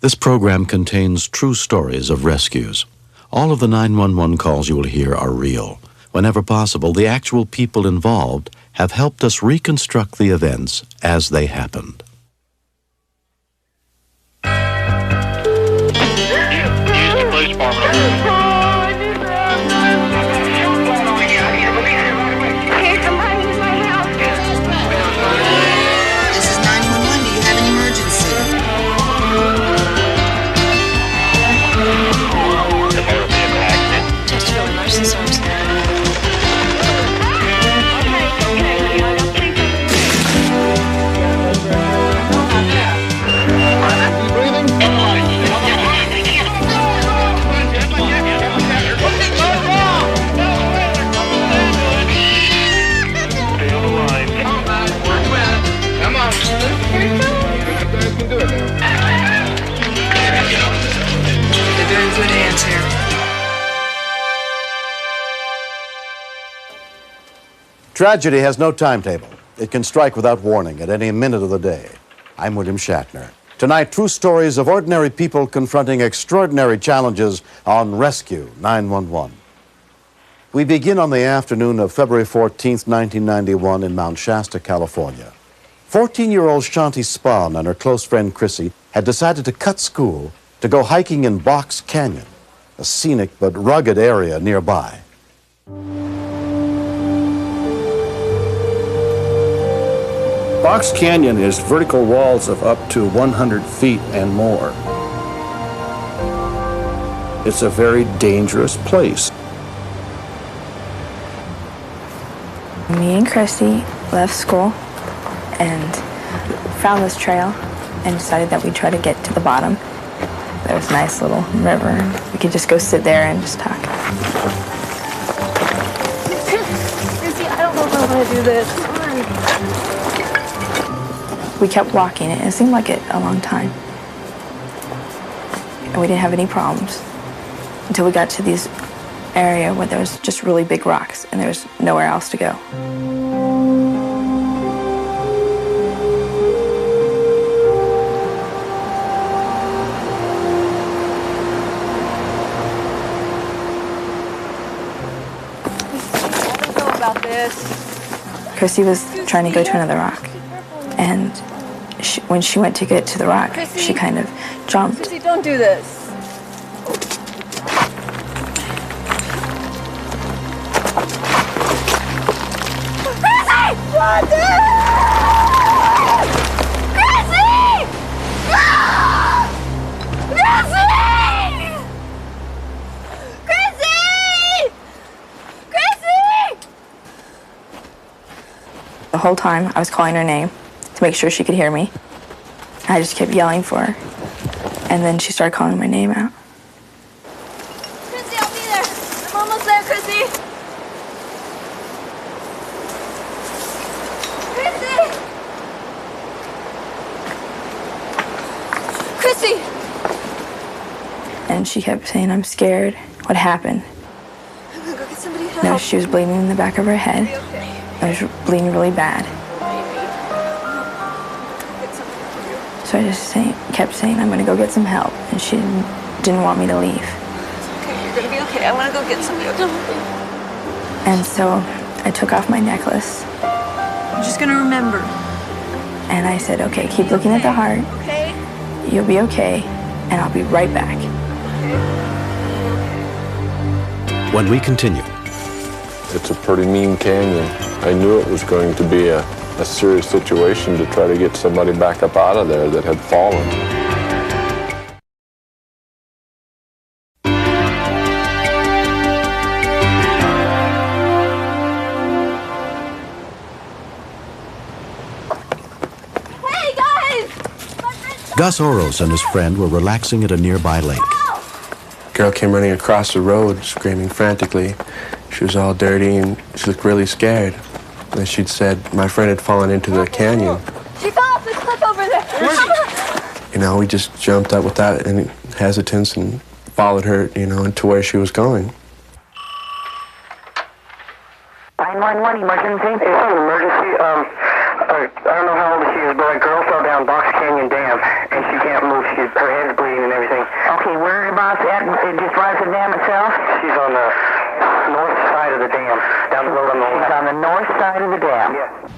This program contains true stories of rescues. All of the 911 calls you will hear are real. Whenever possible, the actual people involved have helped us reconstruct the events as they happened. Police department. This is 911. Do you have an emergency? The motor vehicle accident. Chesterfield Emergency Service. They're in good hands here. Tragedy has no timetable. It can strike without warning at any minute of the day. I'm William Shatner. Tonight, true stories of ordinary people confronting extraordinary challenges on Rescue 911. We begin on the afternoon of February 14th, 1991 in Mount Shasta, California. 14-year-old Shanti Spahn and her close friend Chrissy had decided to cut school to go hiking in Box Canyon, a scenic but rugged area nearby. Box Canyon is vertical walls of up to 100 feet and more. It's a very dangerous place. Me and Chrissy left school and found this trail and decided that we'd try to get to the bottom. There was a nice little river. We could just go sit there and just talk. Chrissy, I don't know if I want to do this. Come on. We kept walking and it seemed like a long time. And we didn't have any problems until we got to this area where there was just really big rocks and there was nowhere else to go. Chrissy was trying to go to another rock, and when she went to get to the rock, she kind of jumped. Chrissy, don't do this. Chrissy! Don't do it! Chrissy! No! Chrissy! The whole time I was calling her name to make sure she could hear me. I just kept yelling for her. And then she started calling my name out. Chrissy, I'll be there. I'm almost there, Chrissy. Chrissy! Chrissy! And she kept saying, I'm scared. What happened? I'm gonna go get somebody to help. No, she was bleeding in the back of her head. Okay. I was bleeding really bad. So I just kept saying, I'm going to go get some help. And she didn't want me to leave. It's okay, you're gonna be okay. I'm gonna go get somebody. And so I took off my necklace. I'm just gonna remember. And I said, okay, keep looking at the heart. Okay? You'll be okay. And I'll be right back. When we continue, It's a pretty mean canyon. I knew it was going to be a serious situation to try to get somebody back up out of there that had fallen. Hey, guys! Gus Oros and his friend were relaxing at a nearby lake. Girl came running across the road, screaming frantically. She was all dirty and she looked really scared. And she'd said my friend had fallen into the canyon. She fell off the cliff over there. You know, we just jumped up without any hesitance and followed her, you know, into where she was going. 911 emergency. It's an emergency. I don't know how old she is, but a girl fell down Box Canyon Dam, and she can't move. Her head's bleeding. side of the dam.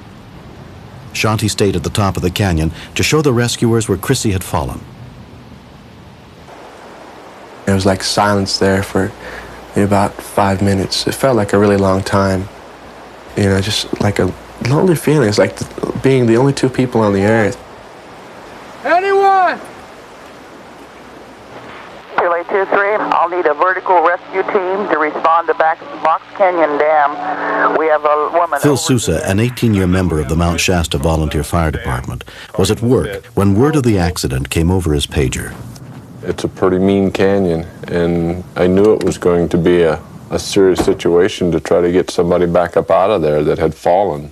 Shanti stayed at the top of the canyon to show the rescuers where Chrissy had fallen. There was like silence there for maybe about 5 minutes. It felt like a really long time. You know, just like a lonely feeling. It's like being the only two people on the earth. Anyone? Relay 2-3, I'll need a vertical rescue team to respond to Box Canyon Dam. We have a woman... Phil Sousa, an 18-year member of the Mount Shasta Volunteer Fire Department, was at work when word of the accident came over his pager. It's a pretty mean canyon, and I knew it was going to be a serious situation to try to get somebody back up out of there that had fallen.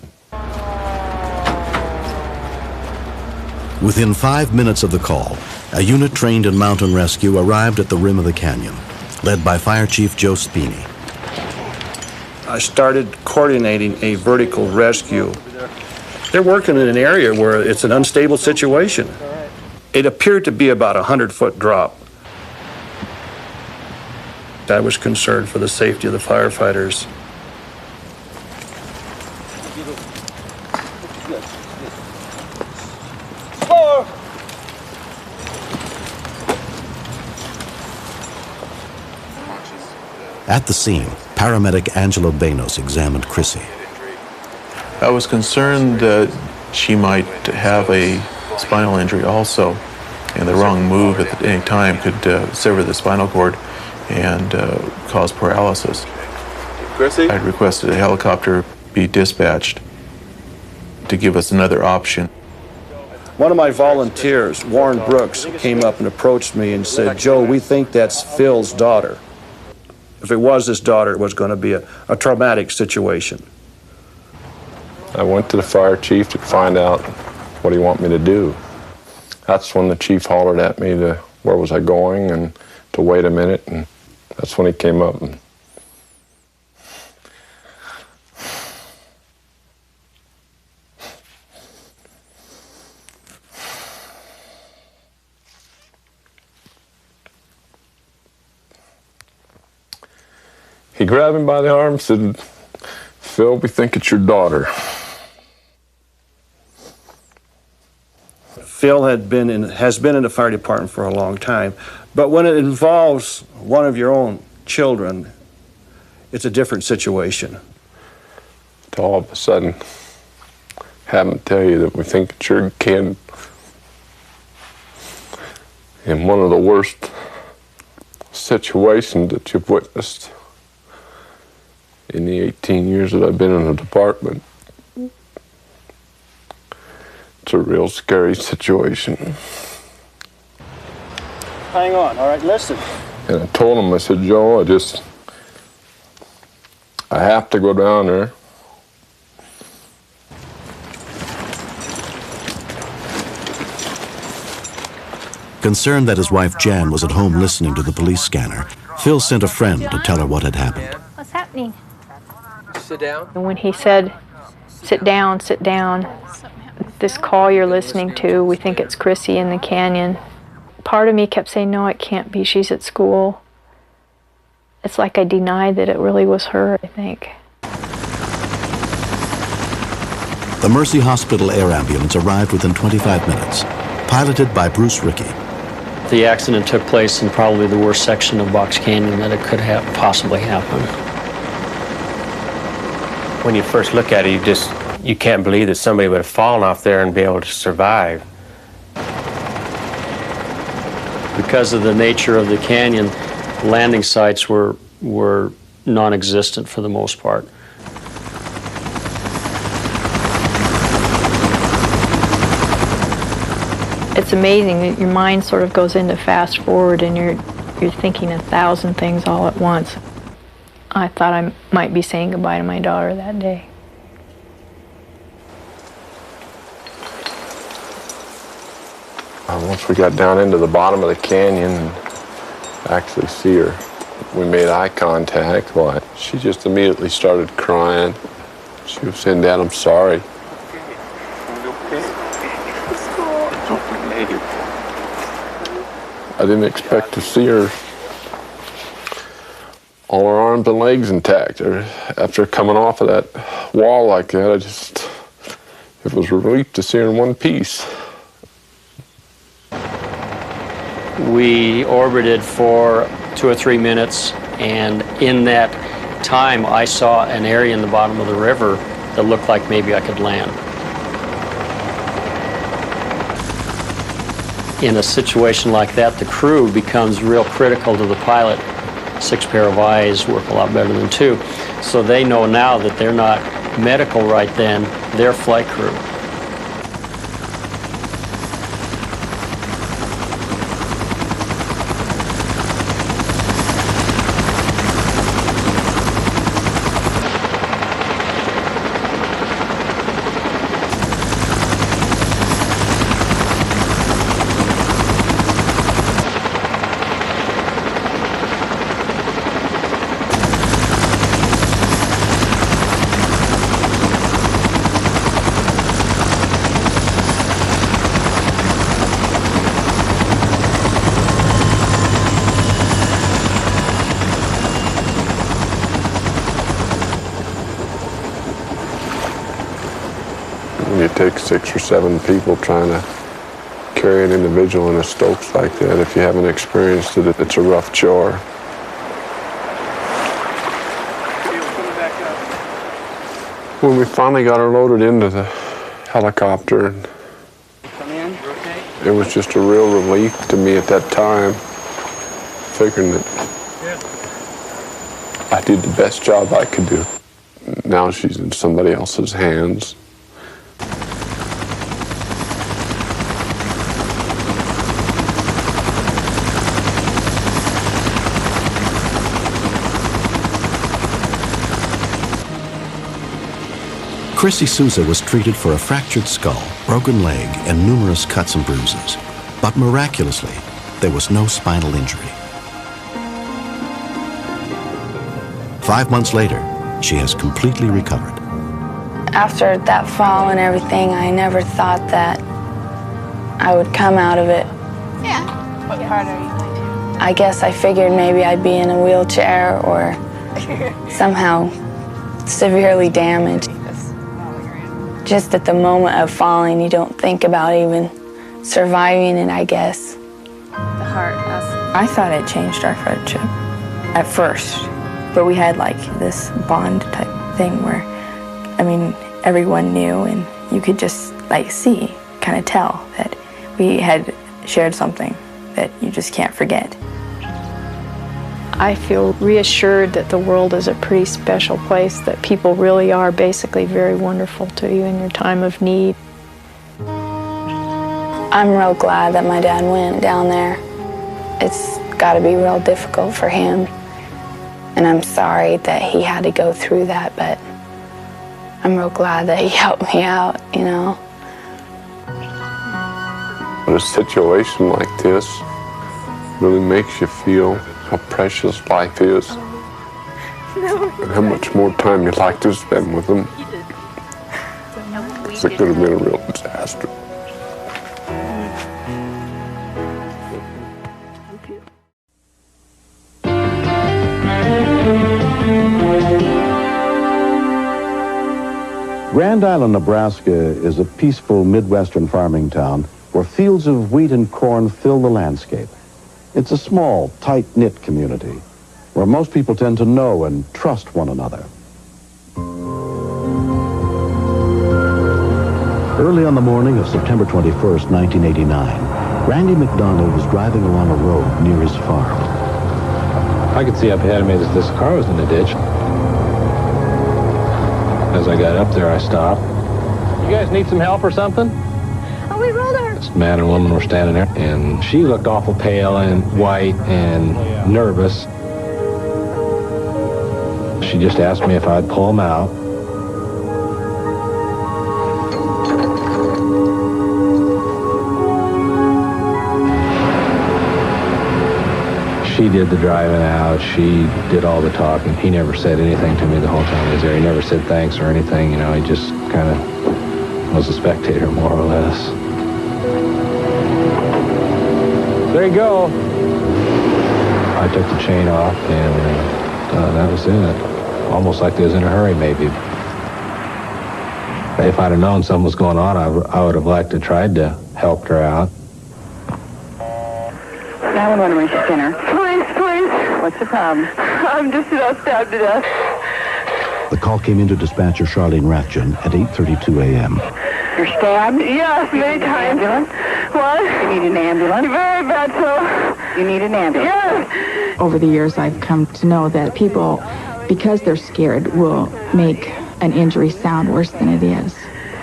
Within 5 minutes of the call, a unit trained in mountain rescue arrived at the rim of the canyon, led by Fire Chief Joe Spini. I started coordinating a vertical rescue. They're working in an area where it's an unstable situation. It appeared to be about a 100-foot drop. I was concerned for the safety of the firefighters. At the scene, paramedic Angelo Banos examined Chrissy. I was concerned that she might have a spinal injury also, and the wrong move at any time could sever the spinal cord and cause paralysis. Chrissy? I'd requested a helicopter be dispatched to give us another option. One of my volunteers, Warren Brooks, came up and approached me and said, "Joe, we think that's Phil's daughter." If it was his daughter, it was going to be a traumatic situation. I went to the fire chief to find out what he wanted me to do. That's when the chief hollered at me to where was I going and to wait a minute, and that's when he came up. And he grabbed me by the arm and said, "Phil, we think it's your daughter." Phil has been in the fire department for a long time, but when it involves one of your own children, it's a different situation. To all of a sudden have him tell you that we think it's your kid in one of the worst situations that you've witnessed in the 18 years that I've been in the department. It's a real scary situation. Hang on, all right, listen. And I told him, I said, "Joe, I have to go down there." Concerned that his wife Jan was at home listening to the police scanner, Phil sent a friend to tell her what had happened. What's happening? Sit down. And when he said, sit down, this call you're listening to, we think it's Chrissy in the canyon. Part of me kept saying, no, it can't be, she's at school. It's like I denied that it really was her, I think. The Mercy Hospital air ambulance arrived within 25 minutes, piloted by Bruce Rickey. The accident took place in probably the worst section of Box Canyon that it could have possibly happened. When you first look at it, you can't believe that somebody would have fallen off there and be able to survive. Because of the nature of the canyon, landing sites were non-existent for the most part. It's amazing that your mind sort of goes into fast forward and you're thinking 1,000 things all at once. I thought I might be saying goodbye to my daughter that day. Once we got down into the bottom of the canyon and actually see her, we made eye contact. Well, she just immediately started crying. She was saying, "Dad, I'm sorry." I didn't expect to see her all her arms and legs intact. After coming off of that wall like that, it was a relief to see her in one piece. We orbited for 2 or 3 minutes, and in that time I saw an area in the bottom of the river that looked like maybe I could land. In a situation like that, the crew becomes real critical to the pilot. 6 pair of eyes work a lot better than 2. So they know now that they're not medical right then, they're flight crew. When you take 6 or 7 people trying to carry an individual in a Stokes like that, if you haven't experienced it, it's a rough chore. When we finally got her loaded into the helicopter, it was just a real relief to me at that time, figuring that I did the best job I could do. Now she's in somebody else's hands. Chrissy Souza was treated for a fractured skull, broken leg, and numerous cuts and bruises. But miraculously, there was no spinal injury. 5 months later, she has completely recovered. After that fall and everything, I never thought that I would come out of it. Yeah. What part are you going to? I guess I figured maybe I'd be in a wheelchair or somehow severely damaged. Just at the moment of falling, you don't think about even surviving it, I guess. The heart. I thought it changed our friendship at first, but we had like this bond type thing where, I mean, everyone knew and you could just like see, kind of tell that we had shared something that you just can't forget. I feel reassured that the world is a pretty special place, that people really are basically very wonderful to you in your time of need. I'm real glad that my dad went down there. It's got to be real difficult for him. And I'm sorry that he had to go through that, but I'm real glad that he helped me out, you know. But a situation like this really makes you feel how precious life is, and how much more time you'd like to spend with them. Because it could have been a real disaster. Grand Island, Nebraska is a peaceful Midwestern farming town where fields of wheat and corn fill the landscape. It's a small, tight-knit community where most people tend to know and trust one another. Early on the morning of September 21st, 1989, Randy McDonald was driving along a road near his farm. I could see up ahead of me that this car was in the ditch. As I got up there, I stopped. You guys need some help or something? Oh, we rolled her. This man and woman were standing there, and she looked awful pale and white and nervous. She just asked me if I'd pull them out. She did the driving out. She did all the talking. He never said anything to me the whole time he was there. He never said thanks or anything, you know. He just kind of was a spectator, more or less. There you go. I took the chain off and that was it. Almost like they was in a hurry, maybe. If I'd have known something was going on, I would have liked to tried to help her out. 911, reach Skinner. Please. What's the problem? I'm just about stabbed to death. The call came into dispatcher Charlene Rathjen at 8:32 a.m. You're stabbed? Yes, many times. Ambulance? What? You need an ambulance? Very bad, so. You need an ambulance? Yes. Over the years, I've come to know that people, because they're scared, will make an injury sound worse than it is.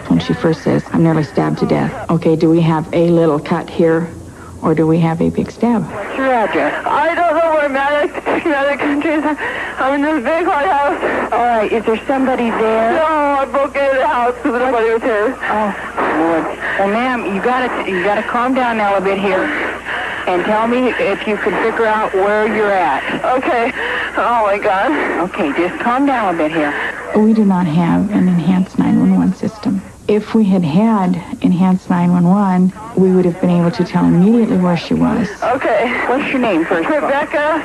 When she first says, I'm nearly stabbed to death. Okay, do we have a little cut here, or do we have a big stab? What's your address? I don't know where medic countries. I'm in this big white house. All right, is there somebody there? No, I broke into the house because nobody was here. Oh, Lord. Well, ma'am, you gotta calm down now a bit here and tell me if you can figure out where you're at. Okay. Oh, my God. Okay, just calm down a bit here. We do not have an enhanced 911 system. If we had had enhanced 911, we would have been able to tell immediately where she was. Okay. What's your name first? Rebecca.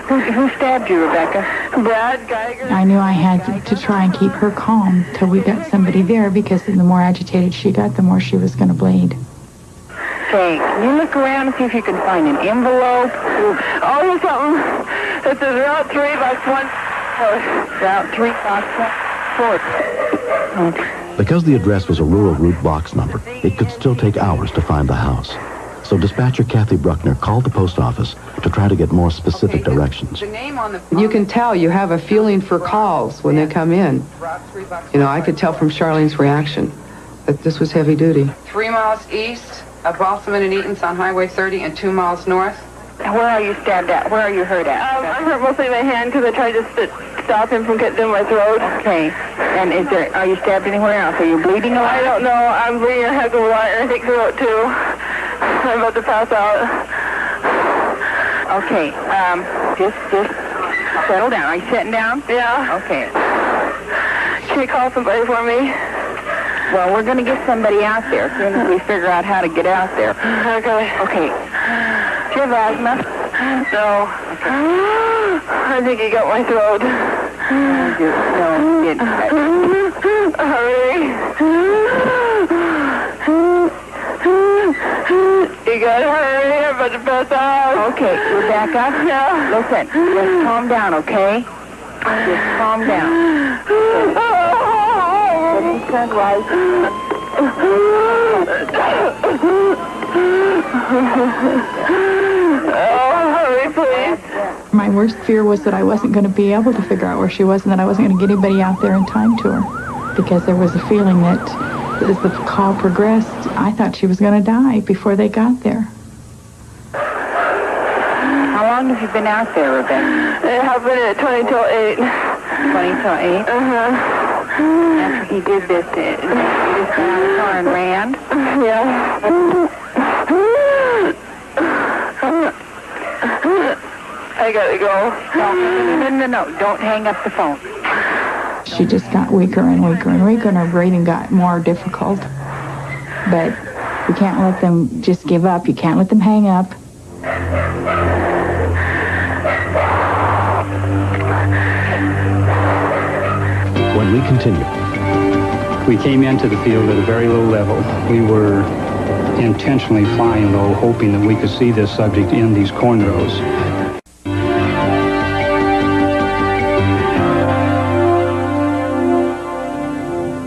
Who stabbed you, Rebecca? Brad Geiger. I knew I had to try and keep her calm till we got somebody there, because the more agitated she got, the more she was going to bleed. Okay, can you look around and see if you can find an envelope? Oh, here's something. It says Route 3, Box 1. Route 3, Box 1. Okay. Because the address was a rural route box number, it could still take hours to find the house. So dispatcher Kathy Bruckner called the post office to try to get more specific directions. You can tell you have a feeling for calls when they come in. You know, I could tell from Charlene's reaction that this was heavy duty. 3 miles east of Balsamon and Eaton's on Highway 30 and 2 miles north. Where are you stabbed at? Where are you hurt at? I'm hurt mostly in my hand because I tried to stop him from getting in my throat. Okay. And are you stabbed anywhere else? Are you bleeding a lot? I don't know. I'm bleeding a heck of a lot, and I think throat too. I'm about to pass out. Okay. Just settle down. Are you sitting down? Yeah. Okay. Can you call somebody for me? Well, we're going to get somebody out there as soon as we figure out how to get out there. Okay. Okay. Do you have asthma? No. Okay. I think he got my throat. Hurry. You gotta hurry. I'm about to pass out. Okay, Rebecca. Yeah. Listen, just calm down, okay? Just calm down. Let me turn right. Oh, hurry, please. My worst fear was that I wasn't going to be able to figure out where she was, and that I wasn't going to get anybody out there in time to her, because there was a feeling that as the call progressed, I thought she was going to die before they got there. How long have you been out there, Rebecca? It happened at 20 till 8. 20 till 8? Uh-huh. After he did this, you just got out of the car and ran? Yeah. I gotta go. No. Don't hang up the phone. She just got weaker and weaker and weaker, and her breathing got more difficult. But you can't let them just give up. You can't let them hang up. When we continue. We came into the field at a very low level. We were intentionally flying low, hoping that we could see this subject in these corn rows.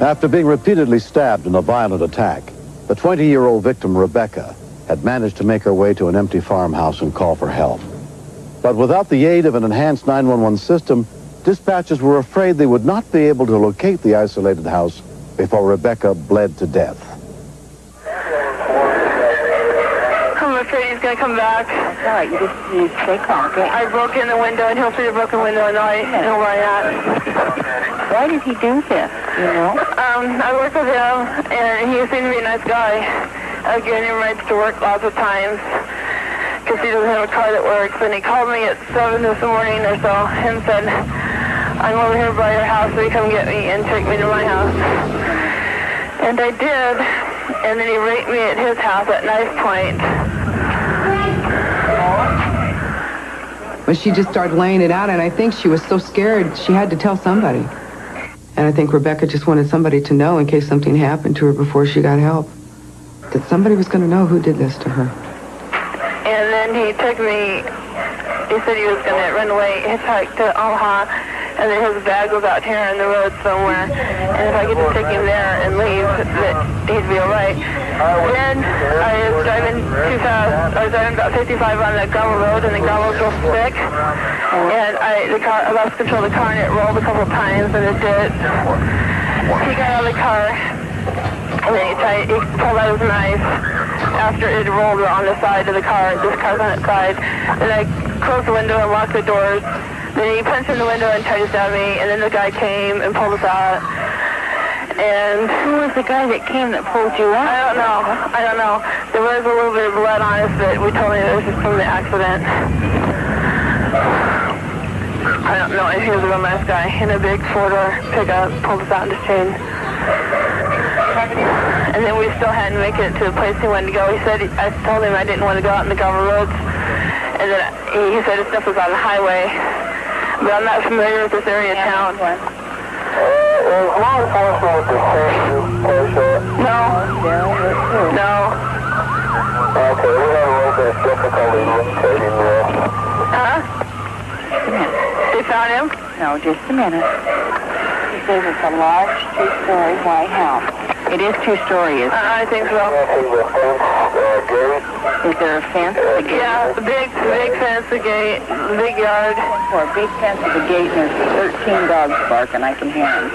After being repeatedly stabbed in a violent attack, the 20-year-old victim, Rebecca, had managed to make her way to an empty farmhouse and call for help. But without the aid of an enhanced 911 system, dispatchers were afraid they would not be able to locate the isolated house before Rebecca bled to death. I'm afraid he's gonna come back. All right, you just stay calm, okay? I broke in the window, and he'll see the broken window, and I know where I'm at. Why did he do this, you know? I work with him, and he seemed to be a nice guy. I've given him rides to work lots of times, because he doesn't have a car that works. And he called me at 7 this morning or so, and said, I'm over here by your house, will you come get me and take me to my house? And I did, and then he raped me at his house at knife point. But she just started laying it out, and I think she was so scared she had to tell somebody. And I think Rebecca just wanted somebody to know in case something happened to her before she got help, that somebody was going to know who did this to her. And then he took me, he said he was going to run away, hitchhike to Omaha, and then his bag was out here on the road somewhere, and if I could just take him there and leave, that he'd be all right. Then I was driving too fast. I was driving about 55 on the gravel road, and the gravel was real thick, and I lost control of the car, and it rolled a couple of times, and it did. He got out of the car, and then he pulled out his knife after it rolled on the side of the car. This car's on its side. Then I closed the window and locked the doors. Then he punched in the window and tried to stab me, and then the guy came and pulled us out. And who was the guy that came that pulled you out? I don't know. There was a little bit of blood on us, but we told him it was just from the accident. I don't know if he was a real nice guy in a big four-door pickup, pulled us out in his chain. And then we still hadn't make it to the place he wanted to go. He said, I told him I didn't want to go out in the gravel roads. And then he said his stuff was on the highway. But I'm not familiar with this area of town. Is law enforcement with the same? No. Okay, we have a little bit of difficulty locating this. They found him? No, just a minute. He says it's a large two-story white house. It is two-story, isn't it? I think so. Is there a fence at the gate? Yeah, the big fence, the gate, the big yard. For a big fence at the gate, and there's 13 dogs barking. I can hear them.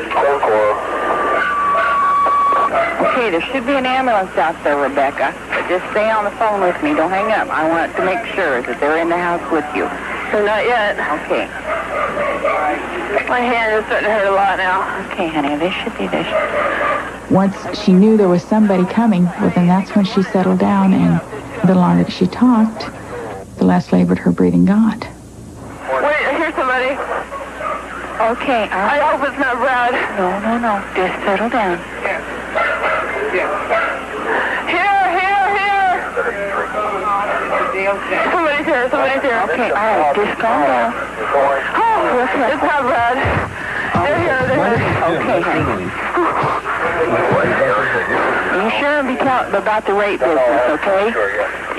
Okay, there should be an ambulance out there, Rebecca. But just stay on the phone with me. Don't hang up. I want to make sure that they're in the house with you. So not yet. Okay. My hand is starting to hurt a lot now. Okay, honey, they should be there. Once she knew there was somebody coming, well, then that's when she settled down, and the longer she talked, the less labored her breathing got. Wait, I hear somebody. Okay, I hope it's not Brad. No. Just settle down. Here. Somebody's here. Okay, all right, just calm down. Oh, it's not Brad. They're here. Okay, honey. You sure be tell about the rape business, okay?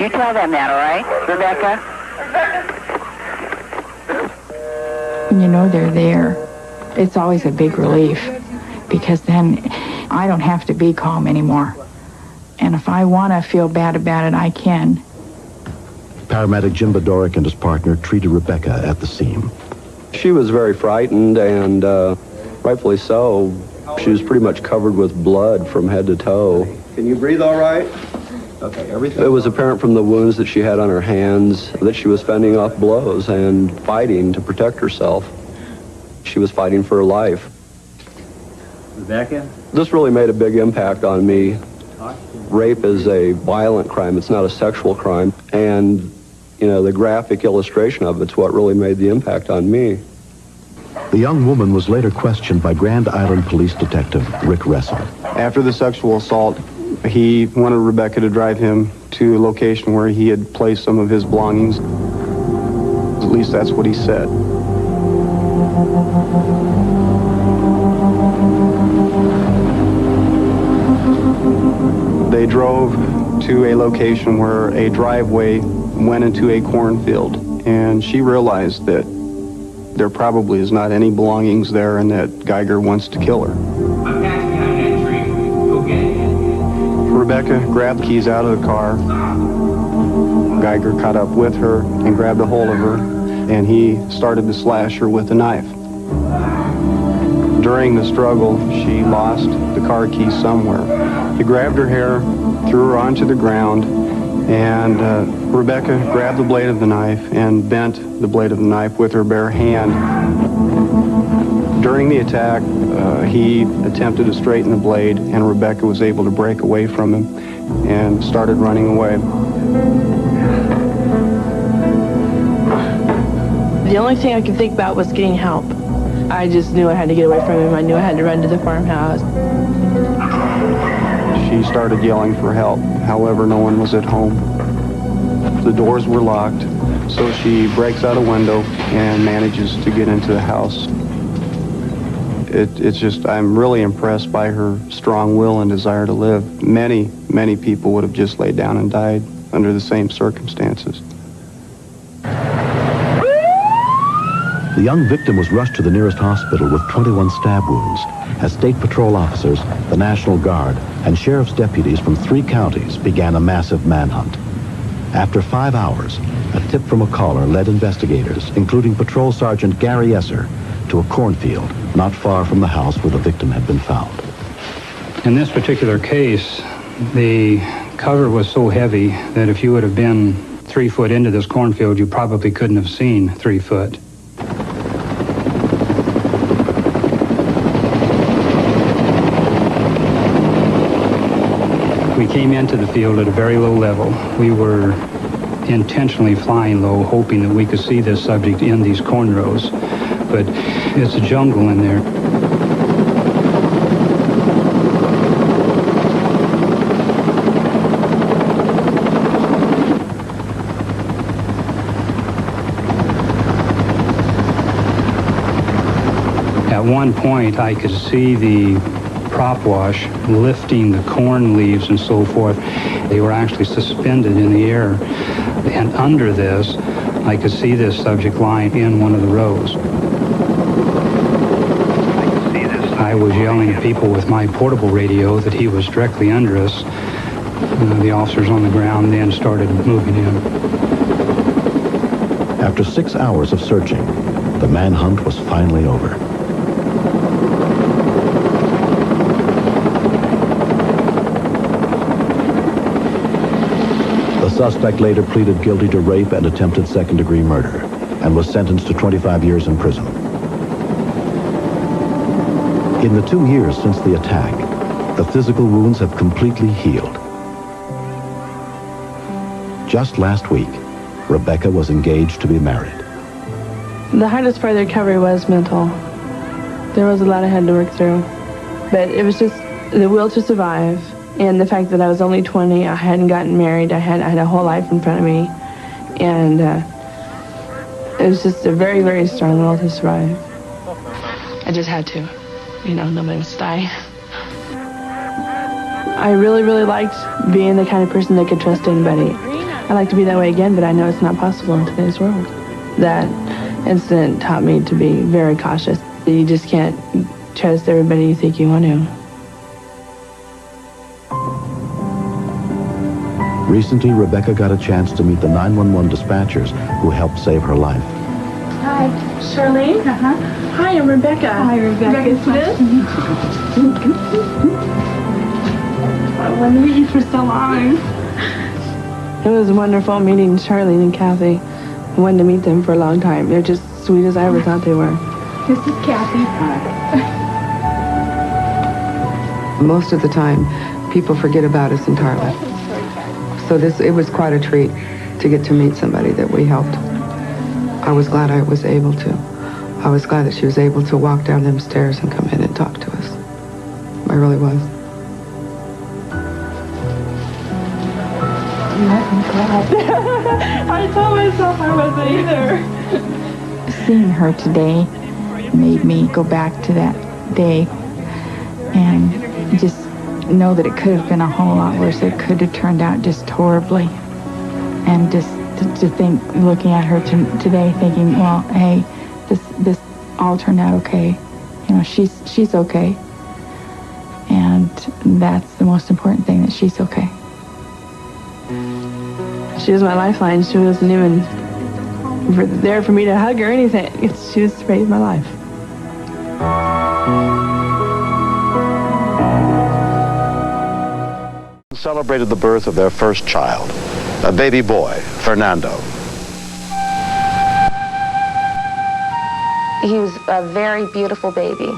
You tell them that, all right, Rebecca? When you know they're there, it's always a big relief, because then I don't have to be calm anymore. And if I want to feel bad about it, I can. Paramedic Jim Bedoric and his partner treated Rebecca at the scene. She was very frightened, and rightfully so. She was pretty much covered with blood from head to toe. Can you breathe all right? Okay, everything. It was apparent from the wounds that she had on her hands that she was fending off blows and fighting to protect herself. She was fighting for her life. Rebecca? This really made a big impact on me. Rape is a violent crime. It's not a sexual crime. And, you know, the graphic illustration of it's what really made the impact on me. The young woman was later questioned by Grand Island Police Detective Rick Ressel. After the sexual assault, he wanted Rebecca to drive him to a location where he had placed some of his belongings. At least that's what he said. They drove to a location where a driveway went into a cornfield, and she realized that there probably is not any belongings there and that Geiger wants to kill her. Rebecca grabbed keys out of the car. Geiger caught up with her and grabbed a hold of her, and he started to slash her with a knife. During the struggle, she lost the car keys somewhere. He grabbed her hair, threw her onto the ground, and Rebecca grabbed the blade of the knife and bent the blade of the knife with her bare hand. During the attack, he attempted to straighten the blade, and Rebecca was able to break away from him and started running away. The only thing I could think about was getting help. I just knew I had to get away from him. I knew I had to run to the farmhouse. She started yelling for help. However, no one was at home. The doors were locked, So she breaks out a window and manages to get into the house. It's just, I'm really impressed by her strong will and desire to live. Many, many people would have just laid down and died under the same circumstances. The young victim was rushed to the nearest hospital with 21 stab wounds as State Patrol officers, the National Guard, and sheriff's deputies from 3 counties began a massive manhunt. After 5 hours, a tip from a caller led investigators, including Patrol Sergeant Gary Esser, to a cornfield not far from the house where the victim had been found. In this particular case, the cover was so heavy that if you would have been 3 foot into this cornfield, you probably couldn't have seen 3 foot. We came into the field at a very low level. We were intentionally flying low, hoping that we could see this subject in these corn rows. But it's a jungle in there. At one point, I could see the prop wash lifting the corn leaves and so forth. They were actually suspended in the air. And under this, I could see this subject lying in one of the rows. I was yelling at people with my portable radio that he was directly under us. The officers on the ground then started moving him. After 6 hours of searching, the manhunt was finally over. The suspect later pleaded guilty to rape and attempted second-degree murder and was sentenced to 25 years in prison. In the 2 years since the attack, the physical wounds have completely healed. Just last week, Rebecca was engaged to be married. The hardest part of the recovery was mental. There was a lot I had to work through. But it was just the will to survive and the fact that I was only 20, I hadn't gotten married, I had a whole life in front of me. And it was just a very, very strong will to survive. I just had to. You know, nobody wants to die. I really, really liked being the kind of person that could trust anybody. I'd like to be that way again, but I know it's not possible in today's world. That incident taught me to be very cautious. You just can't trust everybody you think you want to. Recently, Rebecca got a chance to meet the 911 dispatchers who helped save her life. Hi, Charlene. Hi, I'm Rebecca. Hi, Rebecca Smith. I wanted to meet you for so long. It was wonderful meeting Charlene and Kathy. I wanted to meet them for a long time. They're just sweet as I ever thought they were. This is Kathy. Most of the time, people forget about us entirely. So it was quite a treat to get to meet somebody that we helped. I was glad I was able to. I was glad that she was able to walk down them stairs and come in and talk to us. I really was. I'm glad. I told myself I wasn't either. Seeing her today made me go back to that day and just know that it could have been a whole lot worse. It could have turned out just horribly. And just to think, looking at her today, thinking, well, hey, this all turned out okay. You know, she's okay. And that's the most important thing, that she's okay. She was my lifeline. She wasn't even there for me to hug or anything. She just saved my life. Celebrated the birth of their first child, a baby boy, Fernando. He was a very beautiful baby.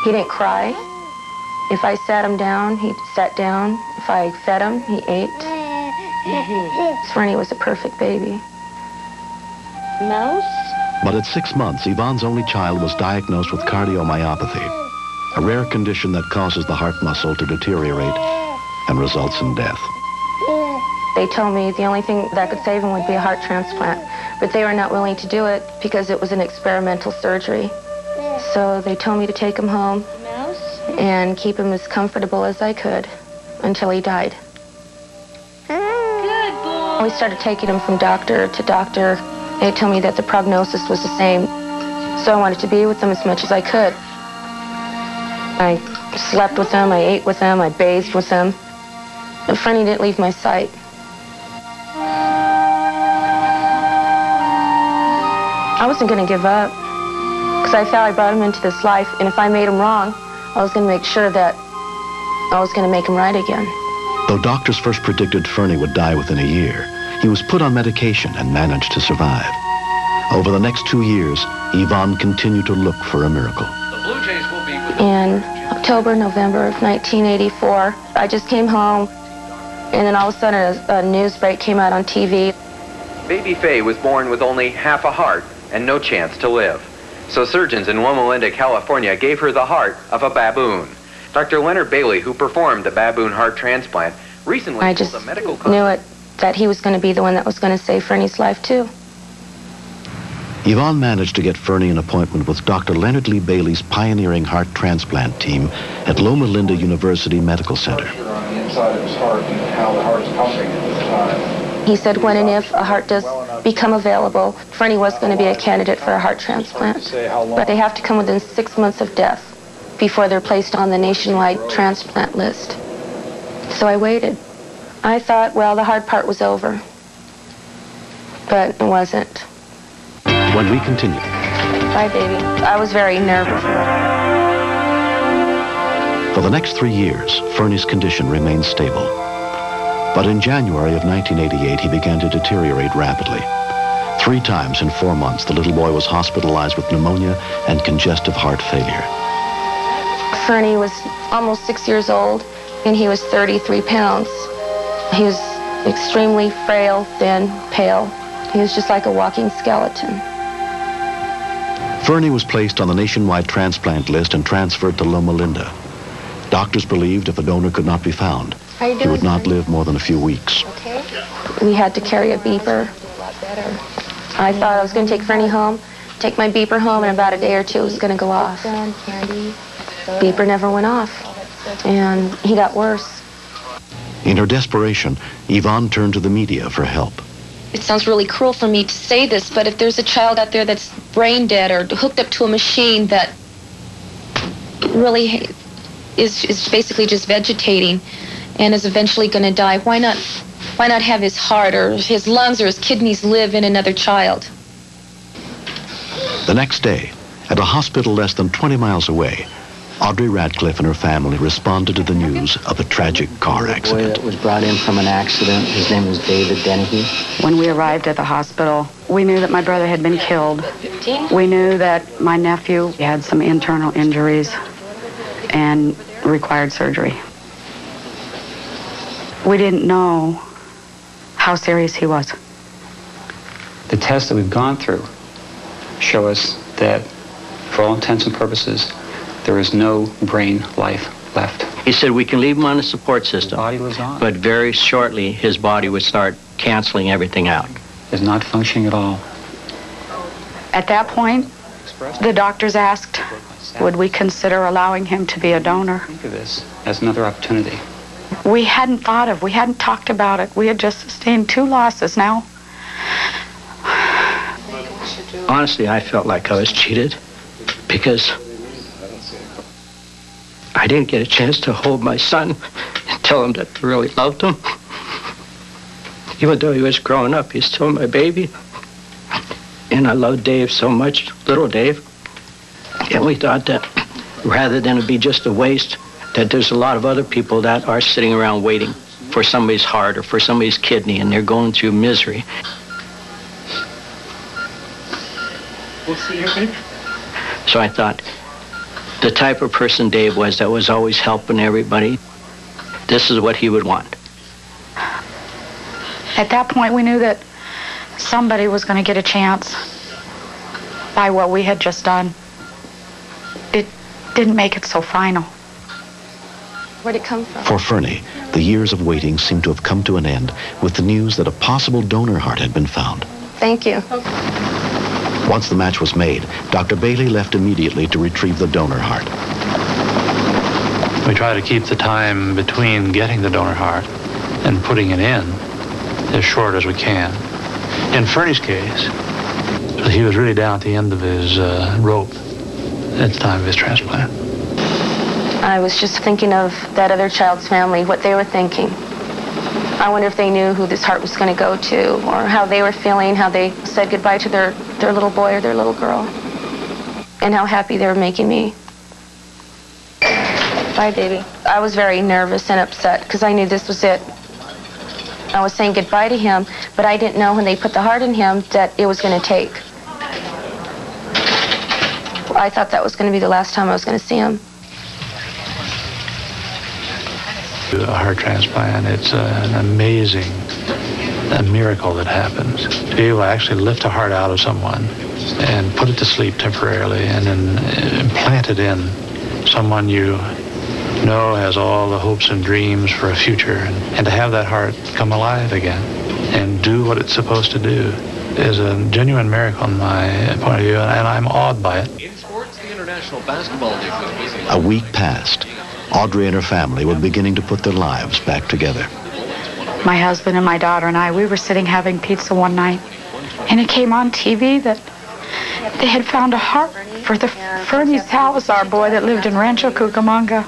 He didn't cry. If I sat him down, he sat down. If I fed him, he ate. Fernie was a perfect baby. Mouse? But at 6 months, Yvonne's only child was diagnosed with cardiomyopathy, a rare condition that causes the heart muscle to deteriorate and results in death. They told me the only thing that could save him would be a heart transplant, but they were not willing to do it because it was an experimental surgery. So they told me to take him home and keep him as comfortable as I could until he died. Good boy. We started taking him from doctor to doctor. They told me that the prognosis was the same, so I wanted to be with him as much as I could. I slept with him, I ate with him, I bathed with him. But Fernie didn't leave my sight. I wasn't going to give up because I felt I brought him into this life, and if I made him wrong, I was going to make sure that I was going to make him right again. Though doctors first predicted Fernie would die within a year, he was put on medication and managed to survive. Over the next 2 years, Yvonne continued to look for a miracle. In October, November of 1984, I just came home, and then all of a sudden a news break came out on TV. Baby Faye was born with only half a heart and no chance to live. So surgeons in Loma Linda, California gave her the heart of a baboon. Dr. Leonard Bailey, who performed the baboon heart transplant, recently I just knew it, that he was going to be the one that was going to save Fernie's life too. Yvonne managed to get Fernie an appointment with Dr. Leonard Lee Bailey's pioneering heart transplant team at Loma Linda University Medical Center. On the inside of his heart and how the heart's pumping at this time. He said when and if a heart does become available, Fernie was going to be a candidate for a heart transplant. But they have to come within 6 months of death before they're placed on the nationwide transplant list. So I waited. I thought, well, the hard part was over. But it wasn't. When we continue. Bye, baby. I was very nervous. For the next 3 years, Fernie's condition remained stable. But in January of 1988, he began to deteriorate rapidly. 3 times in 4 months, the little boy was hospitalized with pneumonia and congestive heart failure. Fernie was almost 6 years old, and he was 33 pounds. He was extremely frail, thin, pale. He was just like a walking skeleton. Fernie was placed on the nationwide transplant list and transferred to Loma Linda. Doctors believed if a donor could not be found, he would not live more than a few weeks. Okay. We had to carry a beeper. I thought I was going to take Fernie home, take my beeper home, and about a day or two it was going to go off. Beeper never went off, and he got worse. In her desperation, Yvonne turned to the media for help. It sounds really cruel for me to say this, but if there's a child out there that's brain dead or hooked up to a machine that really is basically just vegetating and is eventually going to die, why not have his heart or his lungs or his kidneys live in another child? The next day, at a hospital less than 20 miles away, Audrey Radcliffe and her family responded to the news of a tragic car accident. Boy that was brought in from an accident. His name was David Dennehy. When we arrived at the hospital, we knew that my brother had been killed. We knew that my nephew had some internal injuries and required surgery. We didn't know how serious he was. The tests that we've gone through show us that, for all intents and purposes, there is no brain life left. He said we can leave him on a support system, body lives on. But very shortly his body would start canceling everything out. Is not functioning at all. At that point, the doctors asked, would we consider allowing him to be a donor? Think of this as another opportunity. We hadn't talked about it. We had just sustained 2 losses now. Honestly, I felt like I was cheated because I didn't get a chance to hold my son and tell him that I really loved him. Even though he was growing up, he's still my baby. And I love Dave so much, little Dave. And we thought that rather than it be just a waste, that there's a lot of other people that are sitting around waiting for somebody's heart or for somebody's kidney, and they're going through misery. We'll see your baby. So I thought, the type of person Dave was that was always helping everybody, this is what he would want. At that point, we knew that somebody was going to get a chance by what we had just done. It didn't make it so final. Where'd it come from? For Fernie, the years of waiting seemed to have come to an end with the news that a possible donor heart had been found. Thank you. Once the match was made, Dr. Bailey left immediately to retrieve the donor heart. We try to keep the time between getting the donor heart and putting it in as short as we can. In Fernie's case, he was really down at the end of his rope at the time of his transplant. I was just thinking of that other child's family, what they were thinking. I wonder if they knew who this heart was going to go to, or how they were feeling, how they said goodbye to their little boy or their little girl, and how happy they were making me. Bye, baby. I was very nervous and upset because I knew this was it. I was saying goodbye to him, but I didn't know when they put the heart in him that it was going to take. I thought that was going to be the last time I was going to see him. A heart transplant, it's an amazing miracle that happens. To be able to actually lift a heart out of someone and put it to sleep temporarily and then implant it in someone you know has all the hopes and dreams for a future, and to have that heart come alive again and do what it's supposed to do is a genuine miracle in my point of view, and I'm awed by it. In sports, the International Basketball League was busy. A week passed. Audrey and her family were beginning to put their lives back together. My husband and my daughter and I, we were sitting having pizza one night, and it came on TV that they had found a heart for the Fernie Salazar boy that lived in Rancho Cucamonga,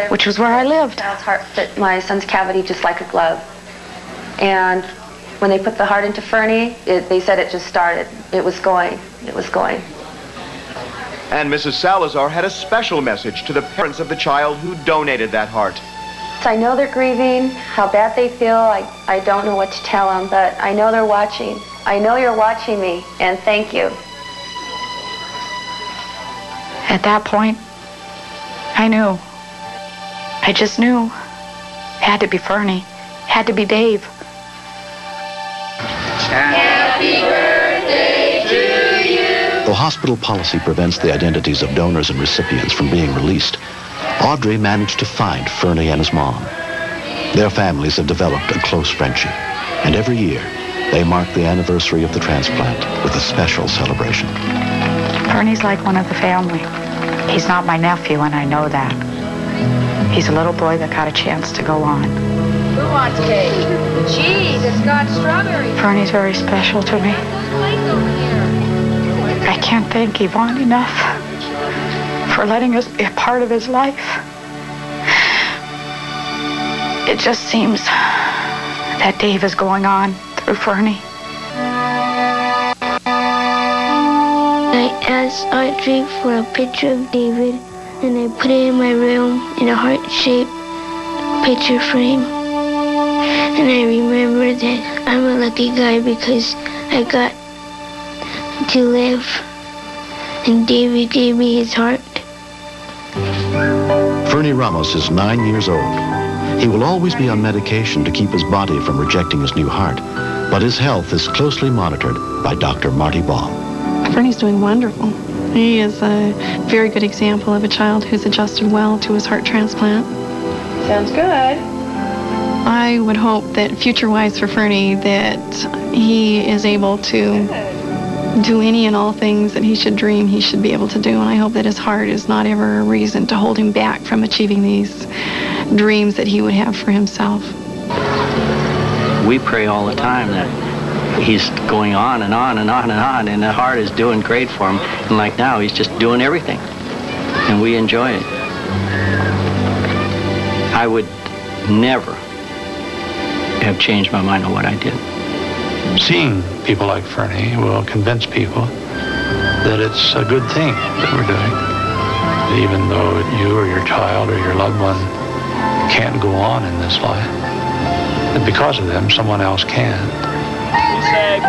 which was where I lived. Child's heart fit my son's cavity just like a glove. And when they put the heart into Fernie, they said it just started. It was going. It was going. And Mrs. Salazar had a special message to the parents of the child who donated that heart. I know they're grieving, how bad they feel. I don't know what to tell them, but I know they're watching. I know you're watching me, and thank you. At that point, I knew. I just knew. Had to be Fernie. Had to be Dave. Happy birthday to you. Though hospital policy prevents the identities of donors and recipients from being released, Audrey managed to find Fernie and his mom. Their families have developed a close friendship, and every year they mark the anniversary of the transplant with a special celebration. Fernie's like one of the family. He's not my nephew, and I know that. He's a little boy that got a chance to go on. Who wants cake? Cheese, it's got strawberry. Fernie's very special to me. I can't thank Yvonne enough for letting us be a part of his life. It just seems that Dave is going on through Fernie. I asked Audrey for a picture of David, and I put it in my room in a heart-shaped picture frame. And I remember that I'm a lucky guy because I got to live, and David gave me his heart. Fernie Ramos is 9 years old. He will always be on medication to keep his body from rejecting his new heart, but his health is closely monitored by Dr. Marty Baum. Fernie's doing wonderful. He is a very good example of a child who's adjusted well to his heart transplant. Sounds good. I would hope that future-wise for Fernie that he is able to do any and all things that he should dream he should be able to do, and I hope that his heart is not ever a reason to hold him back from achieving these dreams that he would have for himself. We pray all the time that he's going on and on and on and on, and the heart is doing great for him, and like now he's just doing everything, and we enjoy it. I would never have changed my mind on what I did. Seeing people like Fernie will convince people that it's a good thing that we're doing. Even though you or your child or your loved one can't go on in this life, that because of them, someone else can.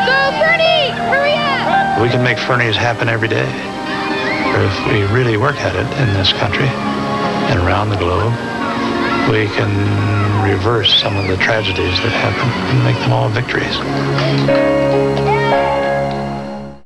Go, Fernie! Hurry up! We can make Fernies happen every day. Or if we really work at it in this country and around the globe, we can reverse some of the tragedies that happen and make them all victories.